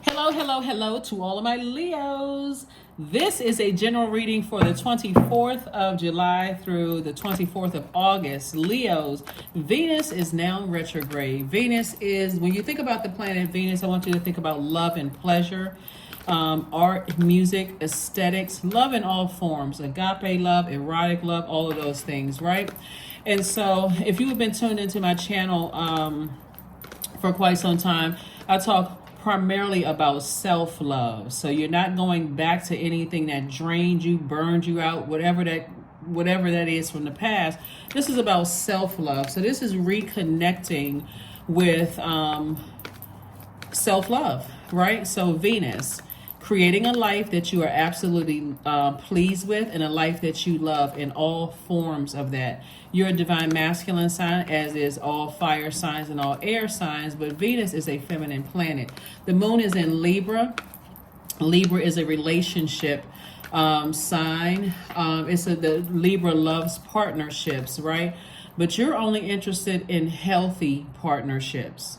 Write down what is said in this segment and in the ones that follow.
Hello, hello, hello to all of my Leos. This is a general reading for the 24th of July through the 24th of August. Leos, Venus is now retrograde. Venus is, when you think about the planet Venus, I want you to think about love and pleasure, art, music, aesthetics, love in all forms, agape love, erotic love, all of those things, right? And so if you have been tuned into my channel for quite some time, I talk primarily about self-love. So you're not going back to anything that drained you, burned you out, whatever that is from the past. This is about self-love. So this is reconnecting with self-love, right? So Venus, creating a life that you are absolutely pleased with, and a life that you love in all forms of that. You're a divine masculine sign, as is all fire signs and all air signs, but Venus is a feminine planet. The moon is in Libra. Libra is a relationship sign. The Libra loves partnerships, right? But you're only interested in healthy partnerships.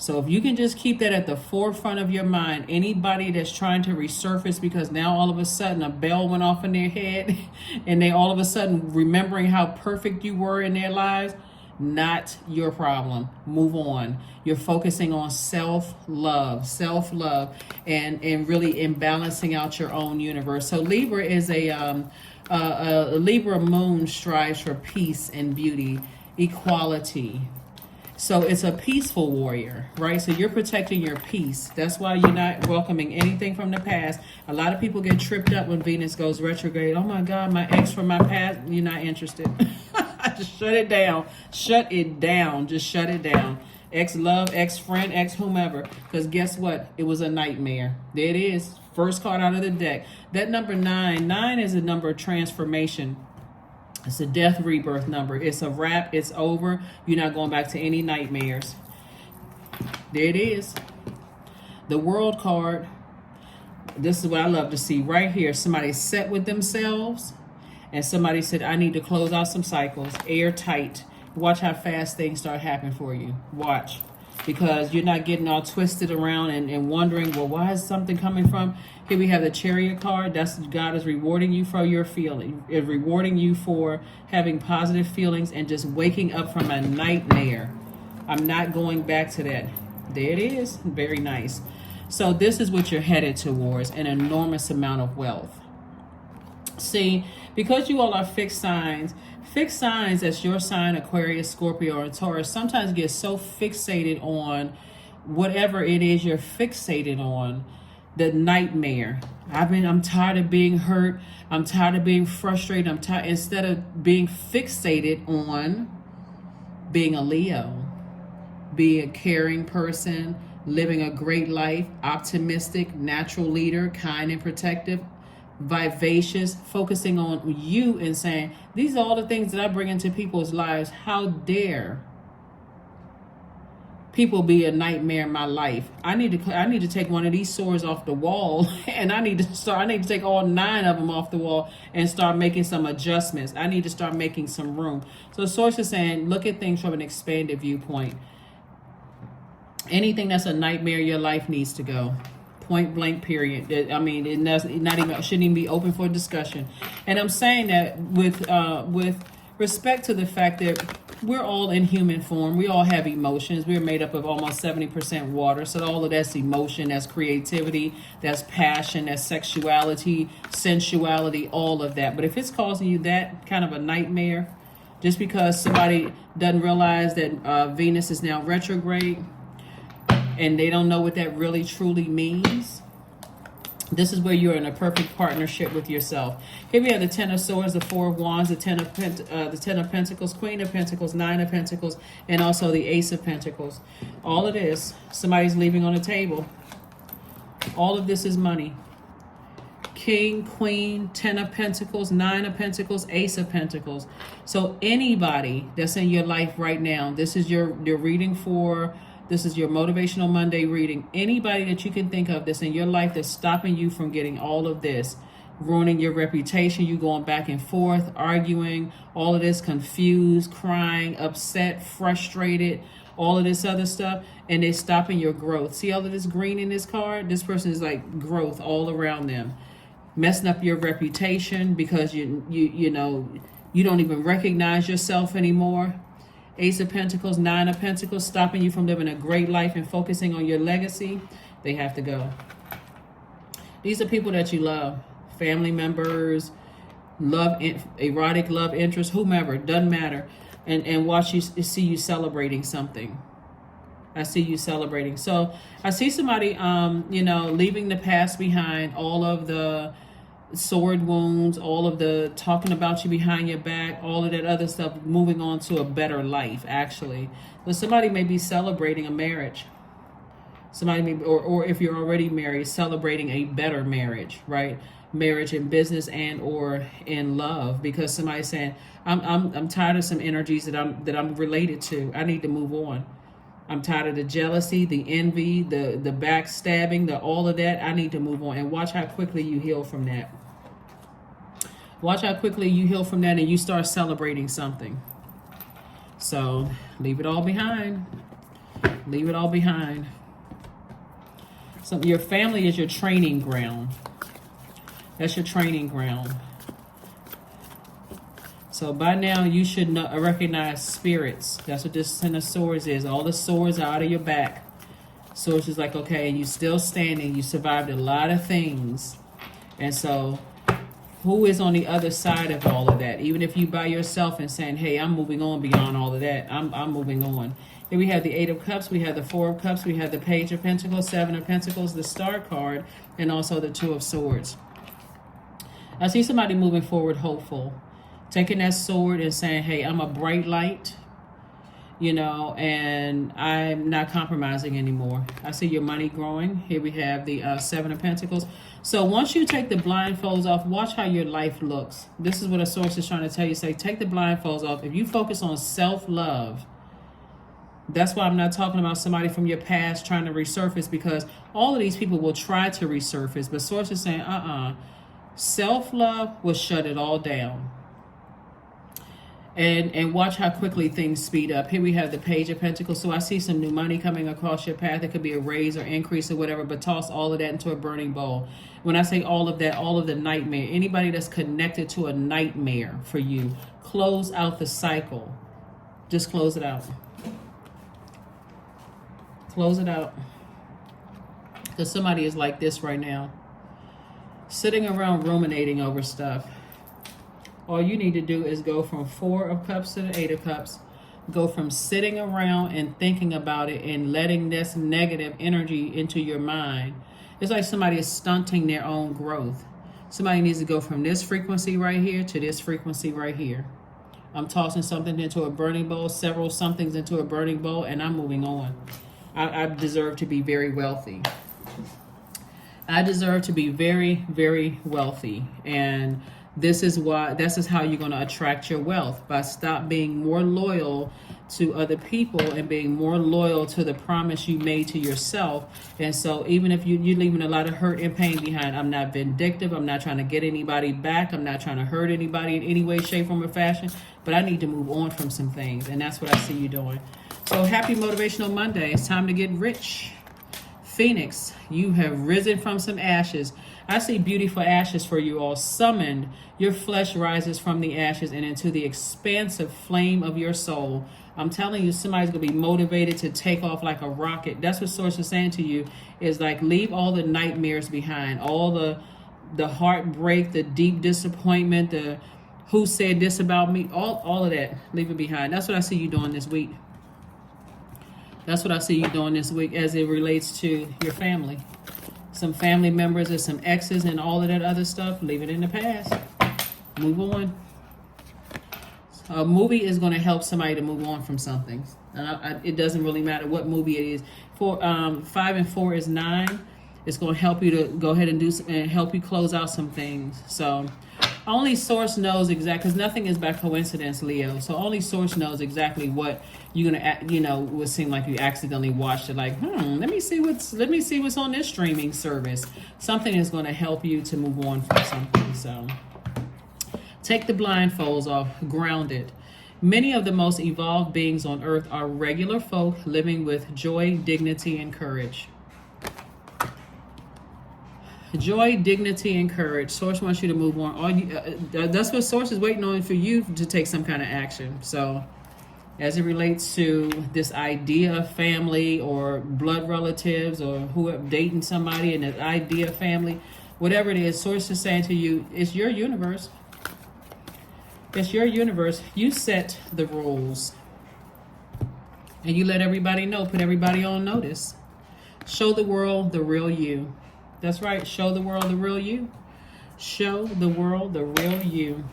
So if you can just keep that at the forefront of your mind, anybody that's trying to resurface because now all of a sudden a bell went off in their head and they all of a sudden remembering how perfect you were in their lives, not your problem. Move on. You're focusing on self-love, and really in balancing out your own universe. So Libra is a Libra moon strives for peace and beauty, equality. So it's a peaceful warrior, right? So you're protecting your peace. That's why you're not welcoming anything from the past. A lot of people get tripped up when Venus goes retrograde. Oh my God, my ex from my past. You're not interested. Just shut it down. Shut it down. Just shut it down. Ex-love, ex-friend, ex-whomever. Because guess what? It was a nightmare. There it is. First card out of the deck. That number 9. 9 is a number of transformation. It's a death rebirth number. It's a wrap. It's over. You're not going back to any nightmares. There it is. The world card. This is what I love to see right here. Somebody set with themselves and somebody said, I need to close out some cycles. Airtight. Watch how fast things start happening for you. Watch. Because you're not getting all twisted around and wondering, well, why is something coming from? Here we have the Chariot card. That's God is rewarding you for your feeling, rewarding you for having positive feelings and just waking up from a nightmare. I'm not going back to that. There it is. Very nice. So this is what you're headed towards, an enormous amount of wealth. See, because you all are fixed signs as your sign, Aquarius, Scorpio, or Taurus, sometimes get so fixated on whatever it is you're fixated on, the nightmare. I'm tired of being hurt. I'm tired of being frustrated. I'm tired, instead of being fixated on being a Leo, being a caring person, living a great life, optimistic, natural leader, kind and protective, vivacious, focusing on you and saying, these are all the things that I bring into people's lives. How dare people be a nightmare in my life? I need to take one of these swords off the wall and I need to take all 9 of them off the wall and start making some adjustments. I need to start making some room. So the source is saying, look at things from an expanded viewpoint. Anything that's a nightmare in your life needs to go. Point blank, period. I mean, shouldn't even be open for discussion. And I'm saying that with respect to the fact that we're all in human form. We all have emotions. We're made up of almost 70% water. So all of that's emotion, that's creativity, that's passion, that's sexuality, sensuality, all of that. But if it's causing you that kind of a nightmare, just because somebody doesn't realize that Venus is now retrograde, and they don't know what that really truly means, this is where you're in a perfect partnership with yourself. Here we have the 10 of Swords, the 4 of Wands, the 10 of Pentacles, Queen of Pentacles, 9 of Pentacles, and also the Ace of Pentacles. All of this, somebody's leaving on the table. All of this is money. King, Queen, 10 of Pentacles, 9 of Pentacles, Ace of Pentacles. So anybody that's in your life right now, this is your reading for... This is your Motivational Monday reading. Anybody that you can think of that's in your life that's stopping you from getting all of this, ruining your reputation. You going back and forth, arguing, all of this, confused, crying, upset, frustrated, all of this other stuff, and they're stopping your growth. See all of this green in this card? This person is like growth all around them, messing up your reputation because you know you don't even recognize yourself anymore. Ace of Pentacles, Nine of Pentacles, stopping you from living a great life and focusing on your legacy. They have to go. These are people that you love, family members, erotic love interest, whomever, doesn't matter. And watch you, see you celebrating something. I see you celebrating. So I see somebody, you know, leaving the past behind, all of the sword wounds, all of the talking about you behind your back, all of that other stuff, moving on to a better life, actually. So somebody may be celebrating a marriage. Somebody may, or if you're already married, celebrating a better marriage, right? Marriage in business and or in love, because somebody's saying, I'm tired of some energies that I'm related to. I need to move on. I'm tired of the jealousy, the envy, the backstabbing, all of that. I need to move on. And watch how quickly you heal from that. Watch how quickly you heal from that and you start celebrating something. So leave it all behind. Leave it all behind. So your family is your training ground. That's your training ground. So by now you should recognize spirits. That's what this Ten of Swords is. All the swords are out of your back. So it's just like, okay, you still standing. You survived a lot of things. And so who is on the other side of all of that? Even if you by yourself and saying, hey, I'm moving on beyond all of that. I'm moving on. Here we have the Eight of Cups. We have the Four of Cups. We have the Page of Pentacles, Seven of Pentacles, the Star card, and also the Two of Swords. I see somebody moving forward hopeful, taking that sword and saying, hey, I'm a bright light, you know, and I'm not compromising anymore. I see your money growing. Here we have the Seven of Pentacles. So once you take the blindfolds off, watch how your life looks. This is what a source is trying to tell you. Say, take the blindfolds off. If you focus on self-love, that's why I'm not talking about somebody from your past trying to resurface, because all of these people will try to resurface, but source is saying, self-love will shut it all down. And watch how quickly things speed up. Here we have the Page of Pentacles. So I see some new money coming across your path. It could be a raise or increase or whatever, but toss all of that into a burning bowl. When I say all of that, all of the nightmare, anybody that's connected to a nightmare for you, close out the cycle. Just close it out. Close it out. Because somebody is like this right now, sitting around ruminating over stuff. All you need to do is go from Four of Cups to the Eight of Cups. Go from sitting around and thinking about it and letting this negative energy into your mind. It's like somebody is stunting their own growth. Somebody needs to go from this frequency right here to this frequency right here. I'm tossing something into a burning bowl, several somethings into a burning bowl, and I'm moving on. I deserve to be very wealthy. I deserve to be very, very wealthy. And this is how you're going to attract your wealth, by stop being more loyal to other people and being more loyal to the promise you made to yourself. And so even if you're leaving a lot of hurt and pain behind, I'm not vindictive. I'm not trying to get anybody back. I'm not trying to hurt anybody in any way, shape, form, or fashion. But I need to move on from some things. And that's what I see you doing. So happy Motivational Monday. It's time to get rich. Phoenix, you have risen from some ashes. I see beautiful ashes for you all. Summoned, your flesh rises from the ashes and into the expansive flame of your soul. I'm telling you, somebody's going to be motivated to take off like a rocket. That's what Source is saying to you, is like, leave all the nightmares behind, all the heartbreak, the deep disappointment, the who said this about me, all of that, leave it behind. That's what I see you doing this week. That's what I see you doing this week as it relates to your family. Some family members and some exes and all of that other stuff, leave it in the past. Move on. A movie is going to help somebody to move on from something. It doesn't really matter what movie it is. 5 and 4 is 9. It's going to help you to go ahead and do and help you close out some things. So Only source knows exactly, because nothing is by coincidence, Leo. So only source knows exactly what you're gonna, would seem like you accidentally watched it. Like, let me see what's on this streaming service. Something is going to help you to move on from something. So take the blindfolds off, grounded. Many of the most evolved beings on earth are regular folk living with joy, dignity, and courage. Joy, dignity, and courage. Source wants you to move on. That's what Source is waiting on for you to take some kind of action. So as it relates to this idea of family or blood relatives or whoever dating somebody and the idea of family, whatever it is, Source is saying to you, it's your universe. It's your universe. You set the rules. And you let everybody know, put everybody on notice. Show the world the real you. That's right. Show the world the real you. Show the world the real you.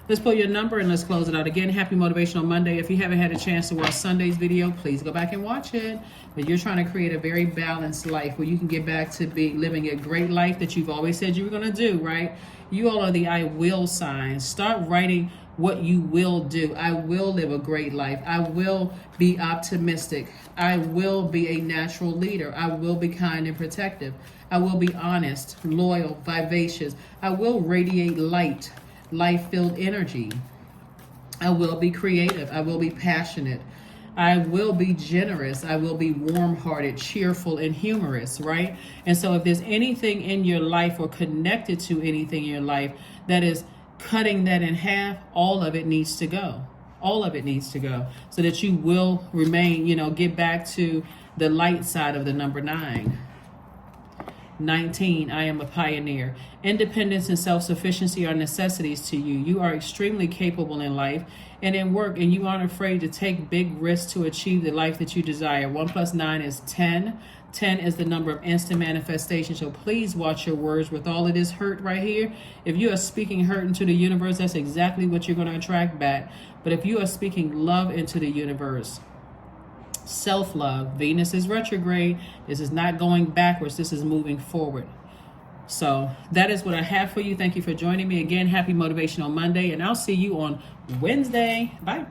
Let's pull your number and let's close it out. Again, happy Motivational Monday. If you haven't had a chance to watch Sunday's video, please go back and watch it. But you're trying to create a very balanced life where you can get back to living a great life that you've always said you were going to do, right? You all are the I will signs. Start writing what you will do. I will live a great life. I will be optimistic. I will be a natural leader. I will be kind and protective. I will be honest, loyal, vivacious. I will radiate light, life-filled energy. I will be creative. I will be passionate. I will be generous. I will be warm-hearted, cheerful, and humorous, right? And so if there's anything in your life or connected to anything in your life that is cutting that in half, all of it needs to go. All of it needs to go so that you will remain, get back to the light side of the number 9. 19, I am a pioneer. Independence and self-sufficiency are necessities to you. You are extremely capable in life and in work, and you aren't afraid to take big risks to achieve the life that you desire. 1 + 9 is 10. 10 is the number of instant manifestation. So please watch your words with all of this hurt right here. If you are speaking hurt into the universe, that's exactly what you're going to attract back. But if you are speaking love into the universe, self-love, Venus is retrograde. This is not going backwards. This is moving forward. So that is what I have for you. Thank you for joining me again. Happy Motivational Monday, and I'll see you on Wednesday. Bye.